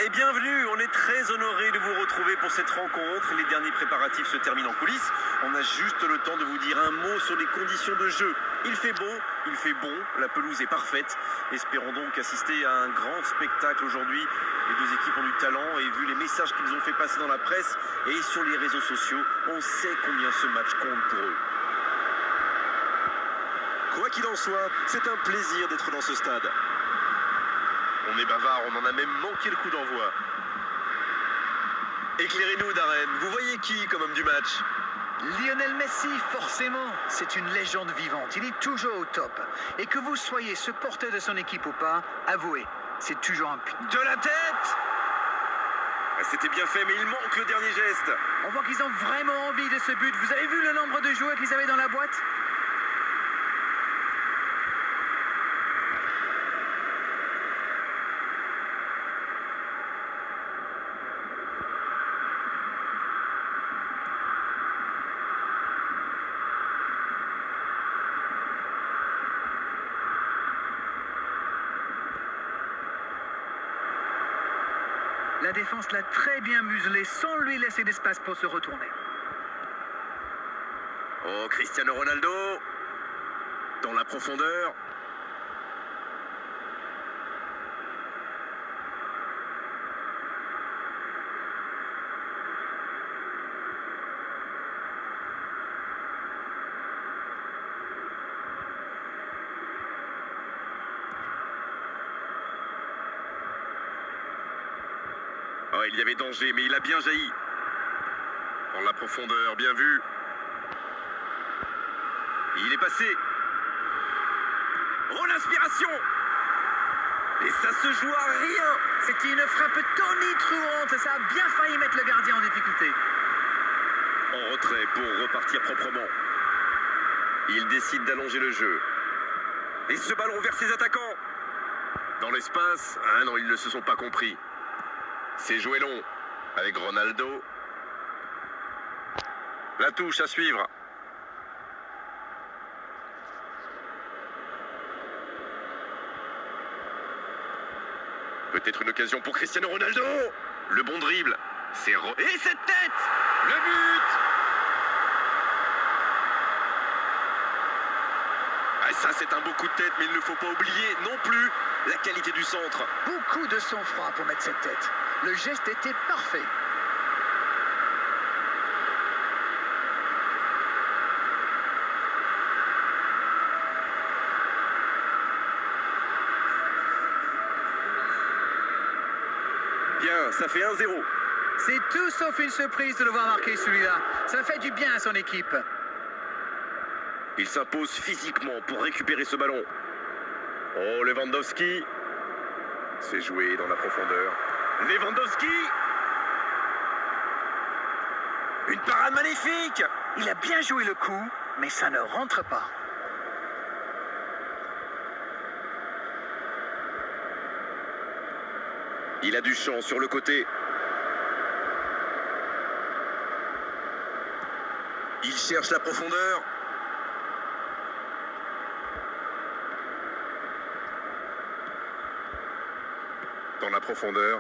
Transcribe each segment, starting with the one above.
Et bienvenue, on est très honoré de vous retrouver pour cette rencontre. Les derniers préparatifs se terminent en coulisses. On a juste le temps de vous dire un mot sur les conditions de jeu. Il fait beau, il fait bon, la pelouse est parfaite. Espérons donc assister à un grand spectacle aujourd'hui. Les deux équipes ont du talent et vu les messages qu'ils ont fait passer dans la presse et sur les réseaux sociaux, on sait combien ce match compte pour eux. Quoi qu'il en soit, c'est un plaisir d'être dans ce stade. On est bavard, on en a même manqué le coup d'envoi. Éclairez-nous, Darren, vous voyez qui comme homme du match? Lionel Messi, forcément, c'est une légende vivante. Il est toujours au top. Et que vous soyez supporter de son équipe ou pas, avouez, c'est toujours un putain. De la tête! C'était bien fait, mais il manque le dernier geste. On voit qu'ils ont vraiment envie de ce but. Vous avez vu le nombre de joueurs qu'ils avaient dans la boîte? La défense l'a très bien muselé sans lui laisser d'espace pour se retourner. Oh, Cristiano Ronaldo, dans la profondeur. Oh, il y avait danger, mais il a bien jailli. Dans la profondeur, bien vu. Il est passé. Oh, l'inspiration! Et ça se joue à rien. C'était une frappe tonitruante. Ça a bien failli mettre le gardien en difficulté. En retrait pour repartir proprement. Il décide d'allonger le jeu. Et ce ballon vers ses attaquants. Dans l'espace, ah non, ils ne se sont pas compris. C'est joué long avec Ronaldo. La touche à suivre. Peut-être une occasion pour Cristiano Ronaldo. Le bon dribble. Et cette tête! Le but! Ah, ça, c'est un beau coup de tête, mais il ne faut pas oublier non plus la qualité du centre. Beaucoup de sang-froid pour mettre cette tête. Le geste était parfait. Bien, ça fait 1-0. C'est tout sauf une surprise de le voir marquer celui-là. Ça fait du bien à son équipe. Il s'impose physiquement pour récupérer ce ballon. Oh, Lewandowski. C'est joué dans la profondeur. Lewandowski! Une parade magnifique! Il a bien joué le coup, mais ça ne rentre pas. Il a du champ sur le côté. Il cherche la profondeur. Dans la profondeur.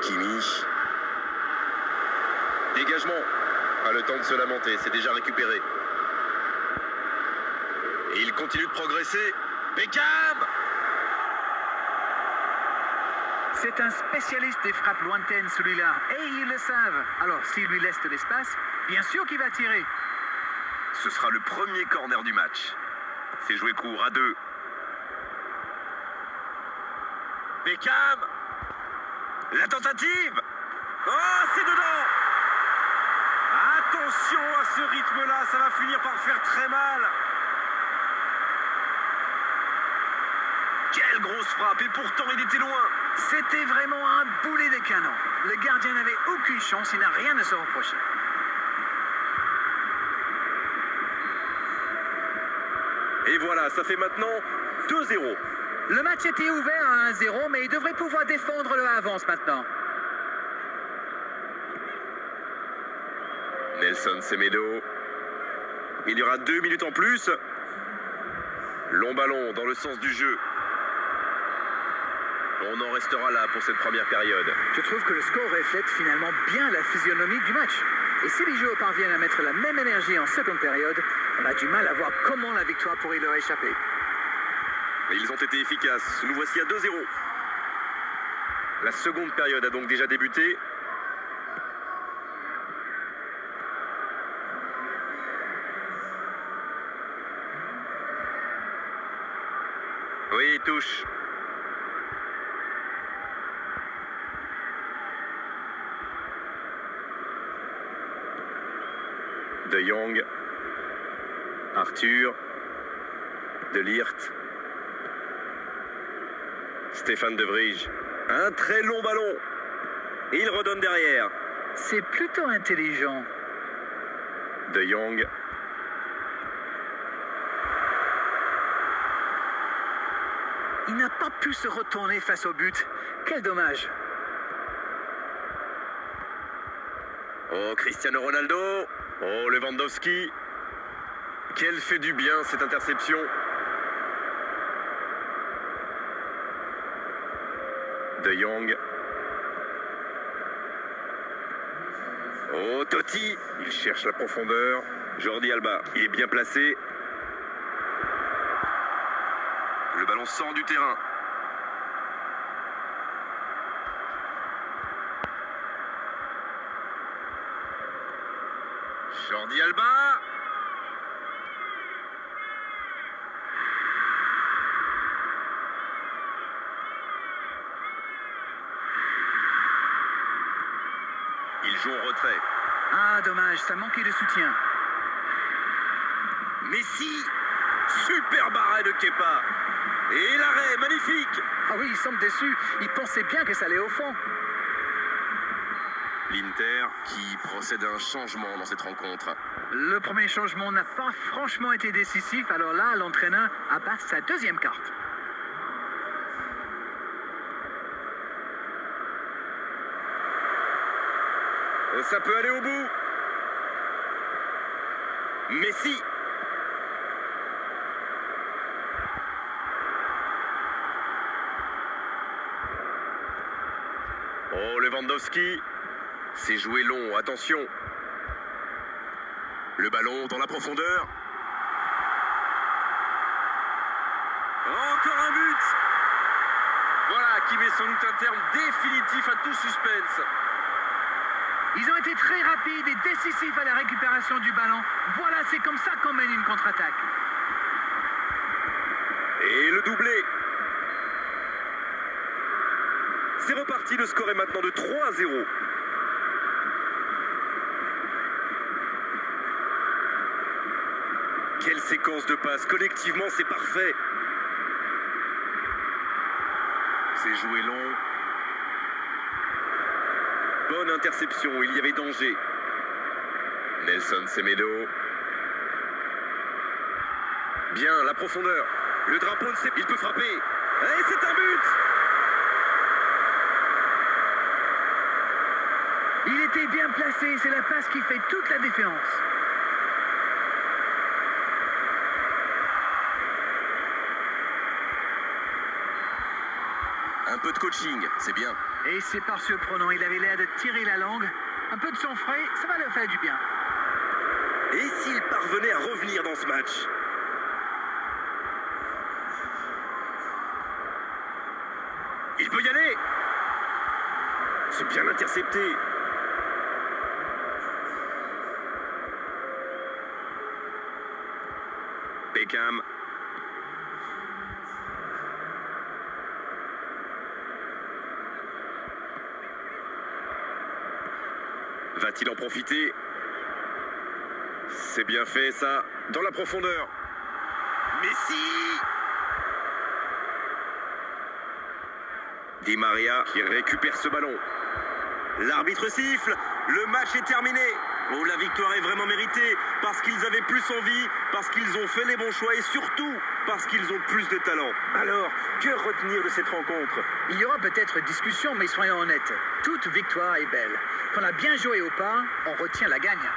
Kimi. Dégagement. Pas le temps de se lamenter, c'est déjà récupéré. Et il continue de progresser. Beckham! C'est un spécialiste des frappes lointaines, celui-là. Et ils le savent. Alors, s'il lui laisse de l'espace, bien sûr qu'il va tirer. Ce sera le premier corner du match. C'est joué court à 2. Beckham! La tentative! Oh, c'est dedans! Attention à ce rythme-là, ça va finir par faire très mal. Quelle grosse frappe, et pourtant il était loin. C'était vraiment un boulet de canon. Le gardien n'avait aucune chance, il n'a rien à se reprocher. Et voilà, ça fait maintenant 2-0. Le match était ouvert à 1-0, mais il devrait pouvoir défendre le avance maintenant. Nelson Semedo. Il y aura 2 minutes en plus. Long ballon dans le sens du jeu. On en restera là pour cette première période. Je trouve que le score reflète finalement bien la physionomie du match. Et si les joueurs parviennent à mettre la même énergie en seconde période, on a du mal à voir comment la victoire pourrait leur échapper. Ils ont été efficaces. Nous voici à 2-0. La seconde période a donc déjà débuté. Oui, touche. De Jong, Arthur, De Ligt, Stéphane De Vrij. Un très long ballon. Et il redonne derrière. C'est plutôt intelligent. De Jong. Il n'a pas pu se retourner face au but. Quel dommage. Oh, Cristiano Ronaldo. Oh, Lewandowski. Quel fait du bien cette interception. De Jong. Oh, Totti. Il cherche la profondeur. Jordi Alba. Il est bien placé. Le ballon sort du terrain. Jordi Alba. Il joue en retrait. Ah, dommage, ça manquait de soutien. Messi. Super arrêt de Kepa. Et l'arrêt, magnifique. Ah oui, il semble déçu. Il pensait bien que ça allait au fond. L'Inter qui procède à un changement dans cette rencontre. Le premier changement n'a pas franchement été décisif. Alors là, l'entraîneur abat sa deuxième carte. Oh, ça peut aller au bout. Messi. Oh, Lewandowski. C'est joué long, attention. Le ballon dans la profondeur. Encore un but. Voilà qui met sans doute un terme définitif à tout suspense. Ils ont été très rapides et décisifs à la récupération du ballon. Voilà, c'est comme ça qu'on mène une contre-attaque. Et le doublé. C'est reparti, le score est maintenant de 3-0. Quelle séquence de passes, collectivement c'est parfait. C'est joué long. Bonne interception, il y avait danger. Nelson Semedo. Bien, la profondeur. Le drapeau ne sait... Il peut frapper. Et c'est un but. Il était bien placé, c'est la passe qui fait toute la différence. Un peu de coaching, c'est bien. Et c'est pas surprenant, il avait l'air de tirer la langue. Un peu de sang frais, ça va leur faire du bien. Et s'il parvenait à revenir dans ce match? Il peut y aller. C'est bien intercepté. Beckham. Va-t-il en profiter? C'est bien fait ça. Dans la profondeur. Messi. Di Maria qui récupère ce ballon. L'arbitre siffle. Le match est terminé. Oh, la victoire est vraiment méritée parce qu'ils avaient plus envie, parce qu'ils ont fait les bons choix et surtout parce qu'ils ont plus de talent. Alors, que retenir de cette rencontre? Il y aura peut-être discussion, mais soyons honnêtes. Toute victoire est belle. Qu'on a bien joué ou pas, on retient la gagne.